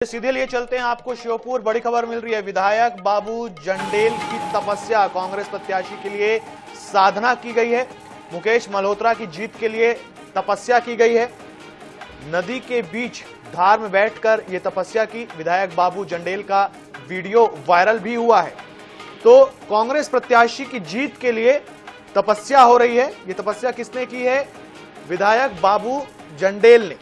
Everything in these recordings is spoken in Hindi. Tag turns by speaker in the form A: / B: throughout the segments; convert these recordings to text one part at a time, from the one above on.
A: सीधे लिए चलते हैं आपको श्योपुर। बड़ी खबर मिल रही है, विधायक बाबू जंडेल की तपस्या कांग्रेस प्रत्याशी के लिए साधना की गई है। मुकेश मल्होत्रा की जीत के लिए तपस्या की गई है। नदी के बीच धार में बैठकर यह तपस्या की विधायक बाबू जंडेल का वीडियो वायरल भी हुआ है। तो कांग्रेस प्रत्याशी की जीत के लिए तपस्या हो रही है। यह तपस्या किसने की है? विधायक बाबू जंडेल ने।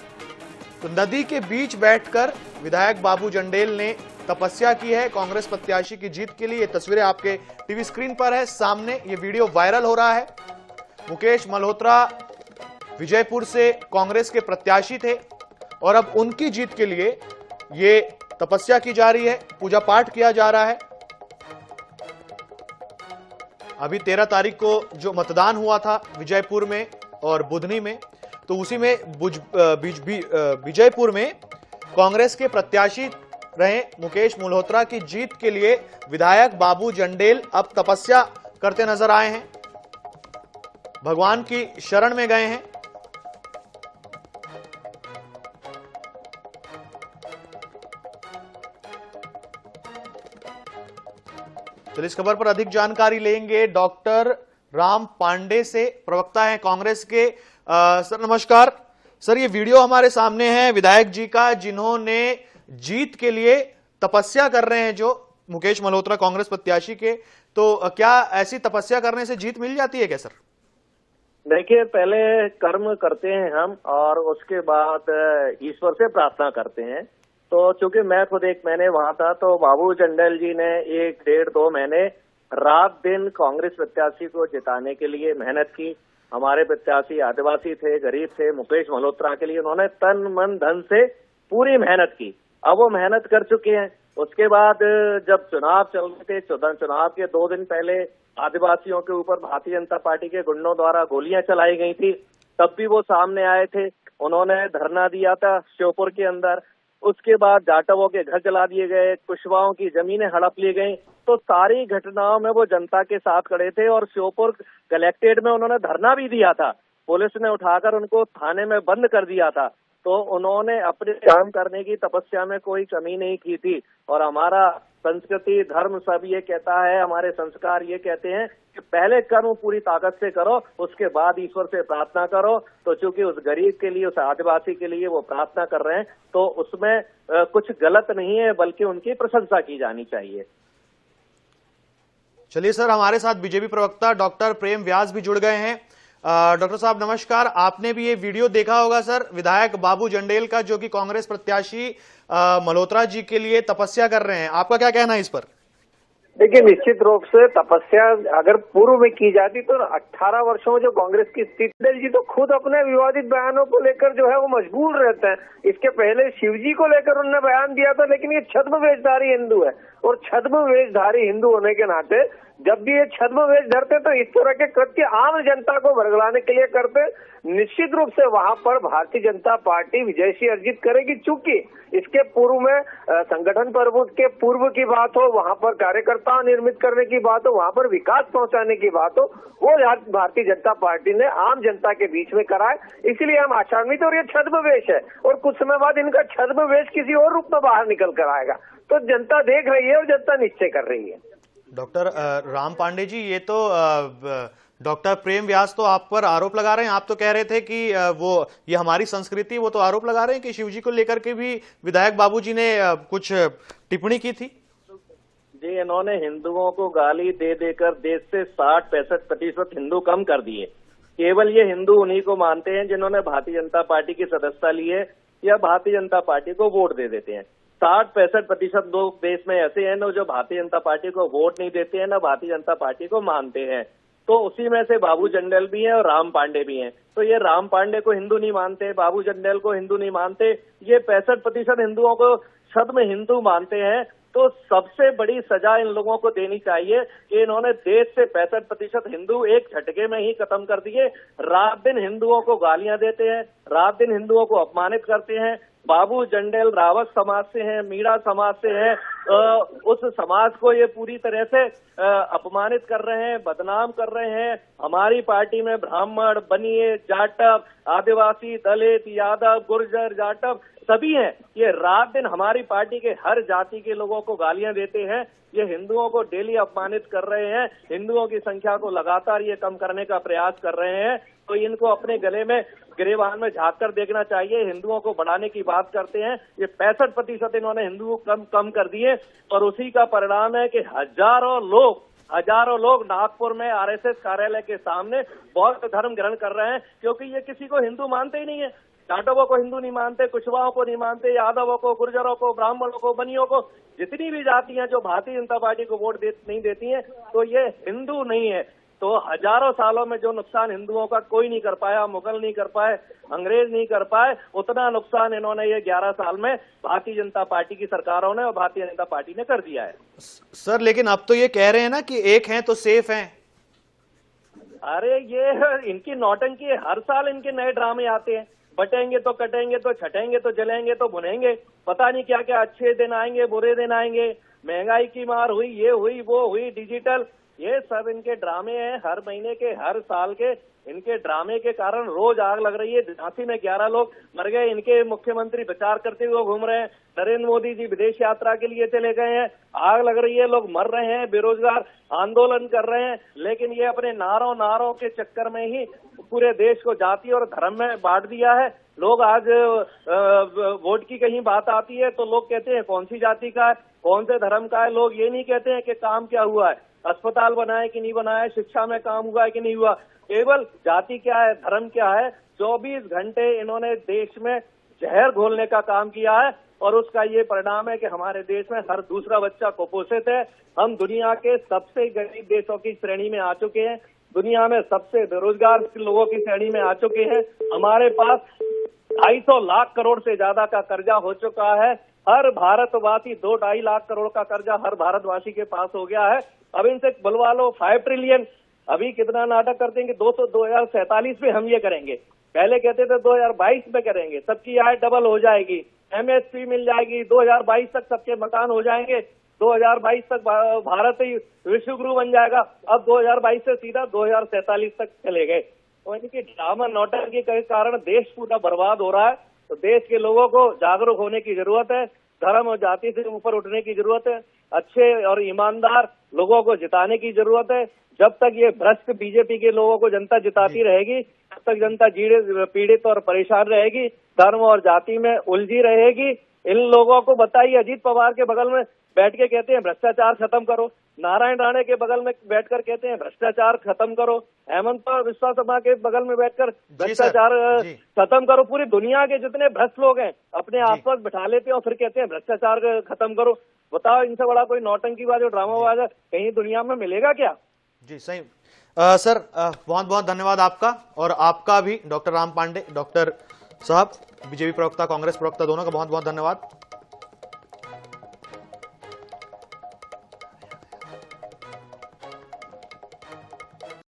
A: तो नदी के बीच बैठकर विधायक बाबू जंडेल ने तपस्या की है कांग्रेस प्रत्याशी की जीत के लिए। ये तस्वीरें आपके टीवी स्क्रीन पर है सामने, ये वीडियो वायरल हो रहा है। मुकेश मल्होत्रा विजयपुर से कांग्रेस के प्रत्याशी थे और अब उनकी जीत के लिए ये तपस्या की जा रही है, पूजा पाठ किया जा रहा है। अभी 13 तारीख को जो मतदान हुआ था विजयपुर में और बुधनी में, तो उसी में विजयपुर में कांग्रेस के प्रत्याशी रहे मुकेश मल्होत्रा की जीत के लिए विधायक बाबू जंडेल अब तपस्या करते नजर आए हैं, भगवान की शरण में गए हैं। तो इस खबर पर अधिक जानकारी लेंगे डॉक्टर राम पांडे से, प्रवक्ता हैं कांग्रेस के। सर नमस्कार। सर, ये वीडियो हमारे सामने है विधायक जी का, जिन्होंने जीत के लिए तपस्या कर रहे हैं, जो मुकेश मल्होत्रा कांग्रेस प्रत्याशी के। तो क्या ऐसी तपस्या करने से जीत मिल जाती है क्या सर?
B: देखिए, पहले कर्म करते हैं हम और उसके बाद ईश्वर से प्रार्थना करते हैं। तो चूंकि मैं खुद एक महीने वहां था, तो बाबू जंडेल जी ने 1, 1.5, 2 महीने रात दिन कांग्रेस प्रत्याशी को जिताने के लिए मेहनत की। हमारे प्रत्याशी आदिवासी थे, गरीब थे। मुकेश मल्होत्रा के लिए उन्होंने तन मन धन से पूरी मेहनत की। अब वो मेहनत कर चुके हैं। उसके बाद जब चुनाव चल रहे थे, चुनाव के 2 दिन पहले आदिवासियों के ऊपर भारतीय जनता पार्टी के गुंडों द्वारा गोलियां चलाई गई थी, तब भी वो सामने आए थे। उन्होंने धरना दिया था श्योपुर के अंदर। उसके बाद जाटवों के घर जला दिए गए, कुशवाओं की जमीनें हड़प ली गई। तो सारी घटनाओं में वो जनता के साथ खड़े थे और श्योपुर कलेक्ट्रेट में उन्होंने धरना भी दिया था। पुलिस ने उठाकर उनको थाने में बंद कर दिया था। तो उन्होंने अपने काम करने की तपस्या में कोई कमी नहीं की थी। और हमारा संस्कृति, धर्म सब ये कहता है, हमारे संस्कार ये कहते हैं कि पहले कर्म पूरी ताकत से करो, उसके बाद ईश्वर से प्रार्थना करो। तो चूंकि उस गरीब के लिए, उस आदिवासी के लिए वो प्रार्थना कर रहे हैं, तो उसमें कुछ गलत नहीं है, बल्कि उनकी प्रशंसा की जानी चाहिए।
A: चलिए सर, हमारे साथ बीजेपी प्रवक्ता डॉक्टर प्रेम व्यास भी जुड़ गए हैं। डॉक्टर साहब नमस्कार। आपने भी ये वीडियो देखा होगा सर, विधायक बाबू जंडेल का, जो कि कांग्रेस प्रत्याशी मल्होत्रा जी के लिए तपस्या कर रहे हैं। आपका क्या कहना है इस पर?
C: देखिए, निश्चित रूप से तपस्या अगर पूर्व में की जाती तो 18 वर्षों में जो कांग्रेस की स्थिति, जी तो खुद अपने विवादित बयानों को लेकर जो है वो मजबूर रहते हैं। इसके पहले शिवजी को लेकर उन्होंने बयान दिया था, लेकिन ये छद्म वेशधारी हिंदू है और छद्म वेशधारी हिंदू होने के नाते जब भी ये छद्म वेश धरते तो इस तरह के कृत्य आम जनता को भड़काने के लिए करते। निश्चित रूप से वहां पर भारतीय जनता पार्टी विजय अर्जित करेगी। चूंकि इसके पूर्व में संगठन पर्व के पूर्व की बात हो, वहां पर कार्यकर्ता निर्मित करने की बात हो, वहां पर विकास पहुंचाने की बात हो, वो भारतीय जनता पार्टी ने आम जनता के बीच में करा है। इसलिए हम आशान्वित, और ये छद्म वेश है और कुछ समय बाद इनका छद्म वेश किसी और रूप में बाहर निकल कर आएगा। तो जनता देख रही है और जनता निश्चय कर रही है।
A: डॉक्टर राम पांडे जी, ये तो डॉक्टर प्रेम व्यास तो आप पर आरोप लगा रहे हैं। आप तो कह रहे थे कि ये हमारी संस्कृति, वो तो आरोप लगा रहे हैं कि शिवजी को लेकर के भी विधायक बाबू जी ने कुछ टिप्पणी की थी।
B: जी, इन्होंने हिंदुओं को गाली दे देकर देश से 60-65% हिंदू कम कर दिए। केवल ये हिंदू उन्हीं को मानते हैं जिन्होंने भारतीय जनता पार्टी की सदस्यता ली है या भारतीय जनता पार्टी को वोट दे देते हैं। 60-65% लोग देश में ऐसे हैं ना जो भारतीय जनता पार्टी को वोट नहीं देते हैं, ना भारतीय जनता पार्टी को मानते हैं। तो उसी में से बाबू जंडेल भी हैं और राम पांडे भी हैं। तो ये राम पांडे को हिंदू नहीं मानते, बाबू जंडेल को हिंदू नहीं मानते, ये 65% हिंदुओं को छद्म हिंदू मानते हैं। तो सबसे बड़ी सजा इन लोगों को देनी चाहिए कि इन्होंने देश से 65% हिंदू एक झटके में ही खत्म कर दिए। रात दिन हिंदुओं को गालियां देते हैं, रात दिन हिंदुओं को अपमानित करते हैं। बाबू जंडेल रावत समाज से हैं, मीणा समाज से हैं, उस समाज को ये पूरी तरह से अपमानित कर रहे हैं, बदनाम कर रहे हैं। हमारी पार्टी में ब्राह्मण, बनिए, जाटव, आदिवासी, दलित, यादव, गुर्जर, जाटव सभी हैं। ये रात दिन हमारी पार्टी के हर जाति के लोगों को गालियां देते हैं। ये हिंदुओं को डेली अपमानित कर रहे हैं। हिंदुओं की संख्या को लगातार ये कम करने का प्रयास कर रहे हैं। तो इनको अपने गले में गिरेबान में झाँक कर देखना चाहिए। हिंदुओं को बढ़ाने की बात करते हैं। ये 65% इन्होंने हिंदुओं कम कर दिए और उसी का परिणाम है कि हजारों लोग नागपुर में आरएसएस कार्यालय के सामने बौद्ध धर्म ग्रहण कर रहे हैं, क्योंकि ये किसी को हिंदू मानते ही नहीं है। जाटवों को हिंदू नहीं मानते, कुशवाहों को नहीं मानते, यादवों को, गुर्जरों को, ब्राह्मणों को, बनियों को, जितनी भी जाति हैं जो भारतीय जनता पार्टी को वोट नहीं देती हैं, तो ये हिंदू नहीं है। तो हजारों सालों में जो नुकसान हिंदुओं का कोई नहीं कर पाया, मुगल नहीं कर पाए, अंग्रेज नहीं कर पाए, उतना नुकसान इन्होंने ये 11 साल में भारतीय जनता पार्टी की सरकारों ने और भारतीय जनता पार्टी ने कर दिया है।
A: सर लेकिन अब तो ये कह रहे हैं ना कि एक हैं तो सेफ हैं।
B: अरे ये इनकी नौटंकी है। हर साल इनके नए ड्रामे आते हैं। बटेंगे तो कटेंगे तो छटेंगे तो जलेंगे तो भुनेंगे, पता नहीं क्या क्या अच्छे दिन आएंगे, बुरे दिन आएंगे, महंगाई की मार हुई, ये हुई, वो हुई, डिजिटल, ये सब इनके ड्रामे हैं। हर महीने के, हर साल के इनके ड्रामे के कारण रोज आग लग रही है। झांसी में 11 लोग मर गए। इनके मुख्यमंत्री विचार करते हुए घूम रहे हैं। नरेंद्र मोदी जी विदेश यात्रा के लिए चले गए हैं। आग लग रही है, लोग मर रहे हैं, बेरोजगार आंदोलन कर रहे हैं। लेकिन ये अपने नारों के चक्कर में ही पूरे देश को जाति और धर्म में बांट दिया है। लोग आज वोट की कहीं बात आती है तो लोग कहते हैं कौन सी जाति का है, कौन से धर्म का है। लोग ये नहीं कहते हैं कि काम क्या हुआ है, अस्पताल बनाए कि नहीं बनाए, शिक्षा में काम हुआ है कि नहीं हुआ। केवल जाति क्या है, धर्म क्या है। 24 घंटे इन्होंने देश में जहर घोलने का काम किया है और उसका ये परिणाम है कि हमारे देश में हर दूसरा बच्चा कुपोषित है। हम दुनिया के सबसे गरीब देशों की श्रेणी में आ चुके हैं। दुनिया में सबसे बेरोजगार लोगों की श्रेणी में आ चुके हैं। हमारे पास 250 लाख करोड़ से ज्यादा का कर्जा हो चुका है। हर भारतवासी 2-2.5 लाख करोड़ का कर्जा हर भारतवासी के पास हो गया है। अब इनसे बुलवा लो 5 ट्रिलियन। अभी कितना नाटक करते हैं कि 2047 में हम ये करेंगे। पहले कहते थे 2022 में करेंगे, सबकी आय डबल हो जाएगी, एमएसपी मिल जाएगी, 2022 तक सबके मकान हो जाएंगे, 2022 तक भारत ही विश्व गुरु बन जाएगा। अब 2022 से सीधा 2047 तक चले गए। तो इनकी ड्रामा नौटंकी के कारण देश पूरा बर्बाद हो रहा है। तो देश के लोगों को जागरूक होने की जरूरत है। धर्म और जाति से ऊपर उठने की जरूरत है। अच्छे और ईमानदार लोगों को जिताने की जरूरत है। जब तक ये भ्रष्ट बीजेपी के लोगों को जनता जिताती रहेगी, तब तक जनता पीड़ित और परेशान रहेगी, धर्म और जाति में उलझी रहेगी। इन लोगों को बताइए, अजीत पवार के बगल में बैठ के कहते हैं भ्रष्टाचार खत्म करो, नारायण राणे के बगल में बैठकर कहते हैं भ्रष्टाचार खत्म करो, हेमंत बिस्वा शर्मा के बगल में बैठकर भ्रष्टाचार खत्म करो। पूरी दुनिया के जितने भ्रष्ट लोग हैं अपने आसपास बिठा लेते हैं और फिर कहते हैं भ्रष्टाचार खत्म करो। बताओ, इनसे बड़ा कोई नौटंकीबाज और ड्रामाबाज कहीं दुनिया में मिलेगा क्या?
A: जी सही। सर बहुत बहुत धन्यवाद आपका और आपका भी, डॉक्टर राम पांडे डॉक्टर साहब, बीजेपी प्रवक्ता, कांग्रेस प्रवक्ता, दोनों का बहुत बहुत धन्यवाद।